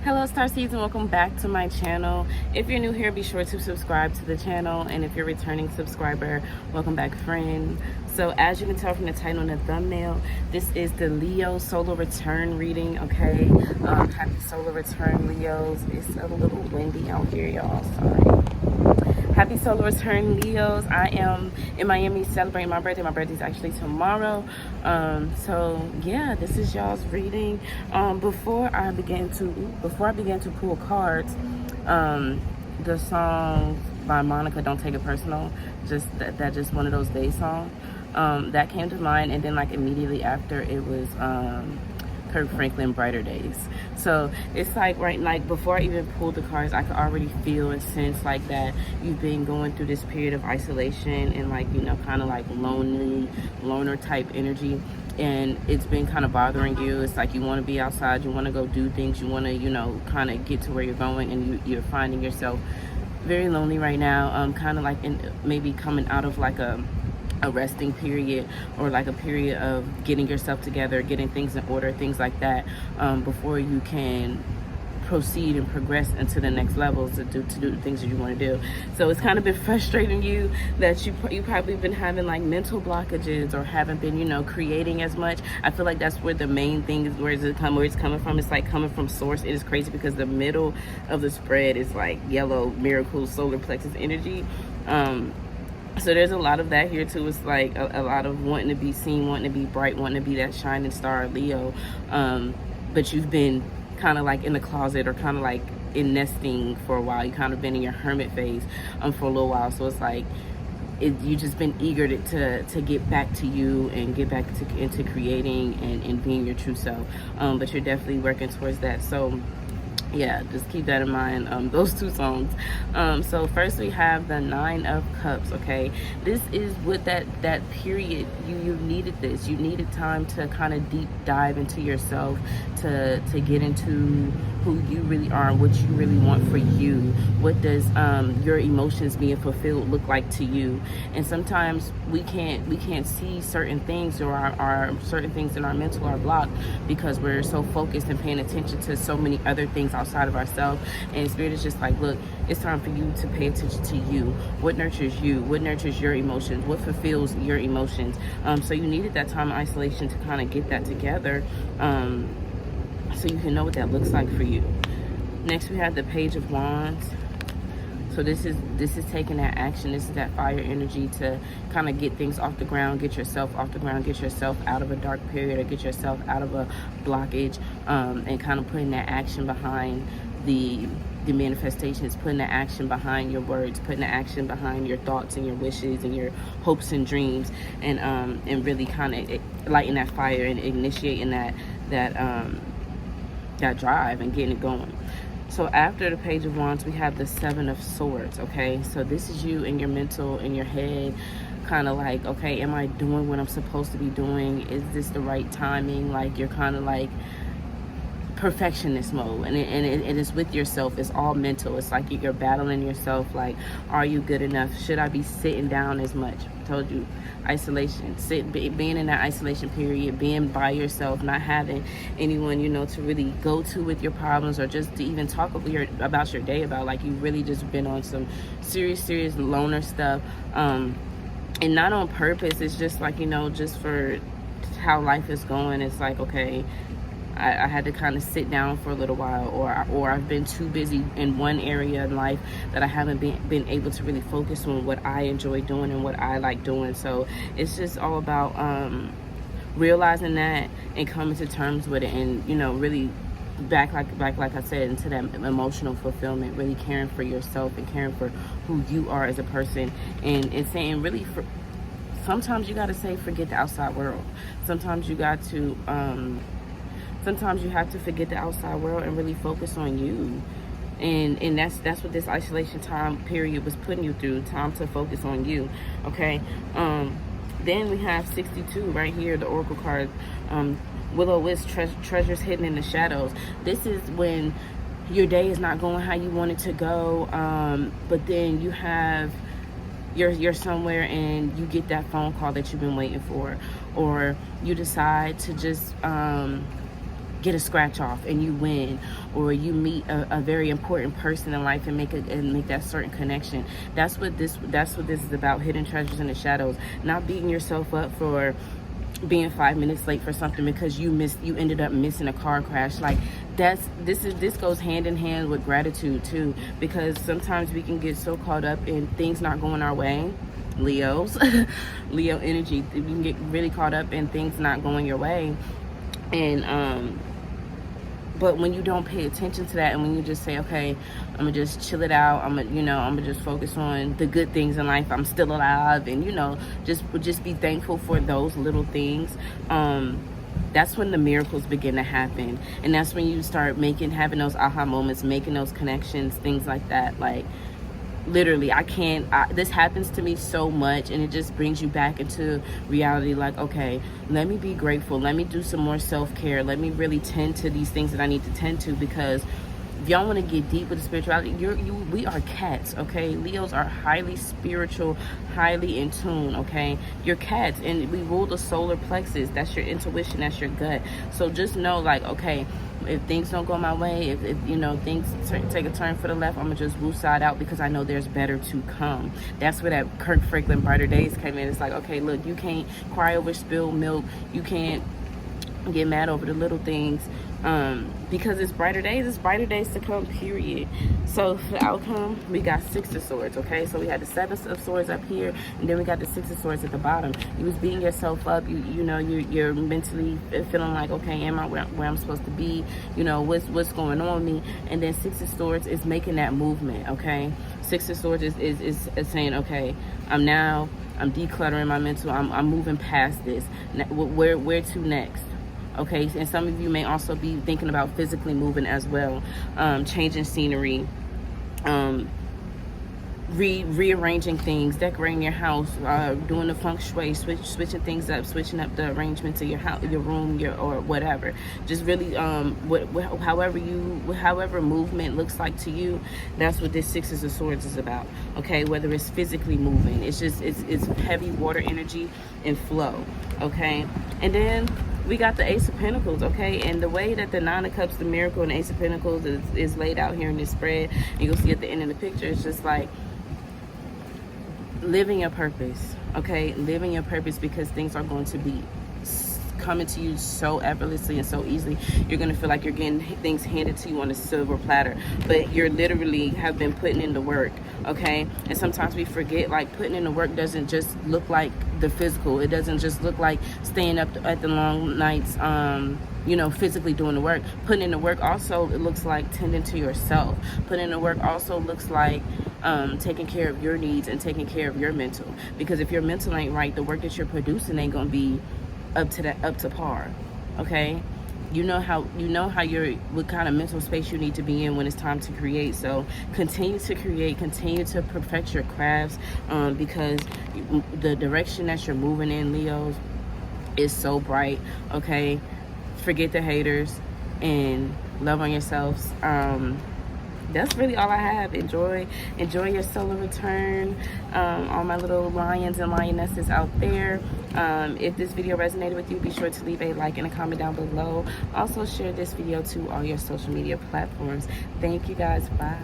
Hello Starseeds, and welcome back to my channel. If you're new here, be sure to subscribe to the channel, and if you're a returning subscriber, welcome back, friend. So as you can tell from the title and the thumbnail, this is the Leo solar return reading. Okay, happy solar return, Leos. It's a little windy out here, y'all, sorry. Happy solar return, Leos. I am in Miami celebrating my birthday. My birthday is actually tomorrow. So yeah, this is y'all's reading. Before I began to pull cards, the song by Monica, "Don't Take It Personal," that just one of those day songs, that came to mind, and then like immediately after it was Kirk Franklin, "Brighter Days." So it's like before I even pulled the cards, I could already feel and sense like that you've been going through this period of isolation and like, you know, kind of like loner type energy, and it's been kind of bothering you. It's like you want to be outside, you want to go do things, you want to, you know, kind of get to where you're going, and you're finding yourself very lonely right now, kind of like maybe coming out of like a resting period, or like a period of getting yourself together, getting things in order, things like that, before you can proceed and progress into the next levels to do the things that you want to do. So it's kind of been frustrating you that you probably been having like mental blockages, or haven't been, you know, creating as much. I feel like that's where the main thing is, where it's coming from. It's like coming from source. It is crazy because the middle of the spread is like yellow miracle solar plexus energy. So there's a lot of that here too. It's like a lot of wanting to be seen, wanting to be bright, wanting to be that shining star, Leo. But you've been kind of like in the closet, or kind of like in nesting for a while. You kind of been in your hermit phase for a little while. So it's like you just been eager to get back to you and get back into creating and being your true self. But you're definitely working towards that. So yeah, just keep that in mind, those two songs. So first we have the Nine of Cups. Okay, this is what that period, you needed this. You needed time to kind of deep dive into yourself, to get into who you really are, what you really want for you. What does your emotions being fulfilled look like to you? And sometimes we can't see certain things, or our certain things in our mental are blocked because we're so focused and paying attention to so many other things outside of ourselves. And Spirit is just like, look, it's time for you to pay attention to you. What nurtures you? What nurtures your emotions? What fulfills your emotions? So you needed that time of isolation to kind of get that together, so you can know what that looks like for you. Next we have the Page of Wands. So this is taking that action. This is that fire energy to kind of get things off the ground, get yourself off the ground, get yourself out of a dark period, or get yourself out of a blockage, and kind of putting that action behind the manifestations, putting the action behind your words, putting the action behind your thoughts and your wishes and your hopes and dreams, and really kind of lighting that fire and initiating that drive and getting it going. So after the Page of Wands, we have the Seven of Swords. Okay, so this is you in your mental, in your head, kind of like, okay, am I doing what I'm supposed to be doing? Is this the right timing? Like, you're kind of like perfectionist mode, and it is with yourself. It's all mental. It's like you're battling yourself, like, are you good enough? Should I be sitting down as much? I told you, isolation, being in that isolation period, being by yourself, not having anyone, you know, to really go to with your problems, or just to even talk about your day about. Like, you really just been on some serious loner stuff, and not on purpose. It's just like, you know, just for how life is going. It's like, okay, I had to kind of sit down for a little while, or I've been too busy in one area in life that I haven't been able to really focus on what I enjoy doing and what I like doing. So it's just all about realizing that and coming to terms with it, and, you know, really back like I said, into that emotional fulfillment, really caring for yourself and caring for who you are as a person, and saying really, sometimes you got to say forget the outside world. Sometimes you got to sometimes you have to forget the outside world and really focus on you. And that's what this isolation time period was putting you through, time to focus on you. Okay, then we have 62 right here, the Oracle card, Will-O-Wisp, treasures hidden in the shadows. This is when your day is not going how you want it to go, but then you're somewhere and you get that phone call that you've been waiting for, or you decide to just get a scratch off and you win, or you meet a very important person in life and make that certain connection. That's what this is about. Hidden treasures in the shadows. Not beating yourself up for being 5 minutes late for something because you ended up missing a car crash. Like, this goes hand in hand with gratitude too, because sometimes we can get so caught up in things not going our way. Leos, Leo energy, you can get really caught up in things not going your way, and but when you don't pay attention to that, and when you just say, okay, I'm gonna just chill it out, I'm gonna just focus on the good things in life, I'm still alive, and just be thankful for those little things, that's when the miracles begin to happen. And that's when you start having those aha moments, making those connections, things like that. Like, literally, this happens to me so much, and it just brings you back into reality. Like, okay, let me be grateful, let me do some more self-care, let me really tend to these things that I need to tend to, because if y'all want to get deep with the spirituality, we are cats, okay? Leos are highly spiritual, highly in tune, okay? You're cats, and we rule the solar plexus. That's your intuition, that's your gut. So just know, like, okay, if things don't go my way, if things take a turn for the left, I'm gonna just woo side out, because I know there's better to come. That's where that Kirk Franklin Brighter Days came in. It's like, okay, look, you can't cry over spilled milk, you can't get mad over the little things, because it's brighter days to come, period. So for the outcome, we got Six of Swords, okay? So we had the Seven of Swords up here, and then we got the Six of Swords at the bottom. You was beating yourself up, you're mentally feeling like, okay, am I where I'm supposed to be, what's going on with me? And then Six of Swords is making that movement, okay? Six of Swords is saying, okay, I'm decluttering my mental, I'm moving past this. Where to next? Okay, and some of you may also be thinking about physically moving as well, changing scenery, rearranging things, decorating your house, doing the feng shui, switching things up, switching up the arrangements of your house, your room, or whatever. Just really, however movement looks like to you, that's what this Six of Swords is about. Okay, whether it's physically moving, it's heavy water energy and flow. Okay, and then we got the Ace of Pentacles, okay? And the way that the Nine of Cups, the Miracle, and Ace of Pentacles is laid out here in this spread, and you'll see at the end of the picture, it's just like living your purpose, okay? Living your purpose, because things are going to be coming to you so effortlessly and so easily. You're going to feel like you're getting things handed to you on a silver platter, but you're literally have been putting in the work, okay? And sometimes we forget, like, putting in the work doesn't just look like the physical. It doesn't just look like staying up at the long nights, physically doing the work. Putting in the work also, it looks like tending to yourself. Putting in the work also looks like taking care of your needs and taking care of your mental, because if your mental ain't right, the work that you're producing ain't gonna be up to par, okay? You know what kind of mental space you need to be in when it's time to create. So continue to create, continue to perfect your crafts, because the direction that you're moving in, Leos, is so bright, okay? Forget the haters and love on yourselves. That's really all I have. Enjoy your solar return, all my little lions and lionesses out there. If this video resonated with you, be sure to leave a like and a comment down below. Also share this video to all your social media platforms. Thank you guys. Bye.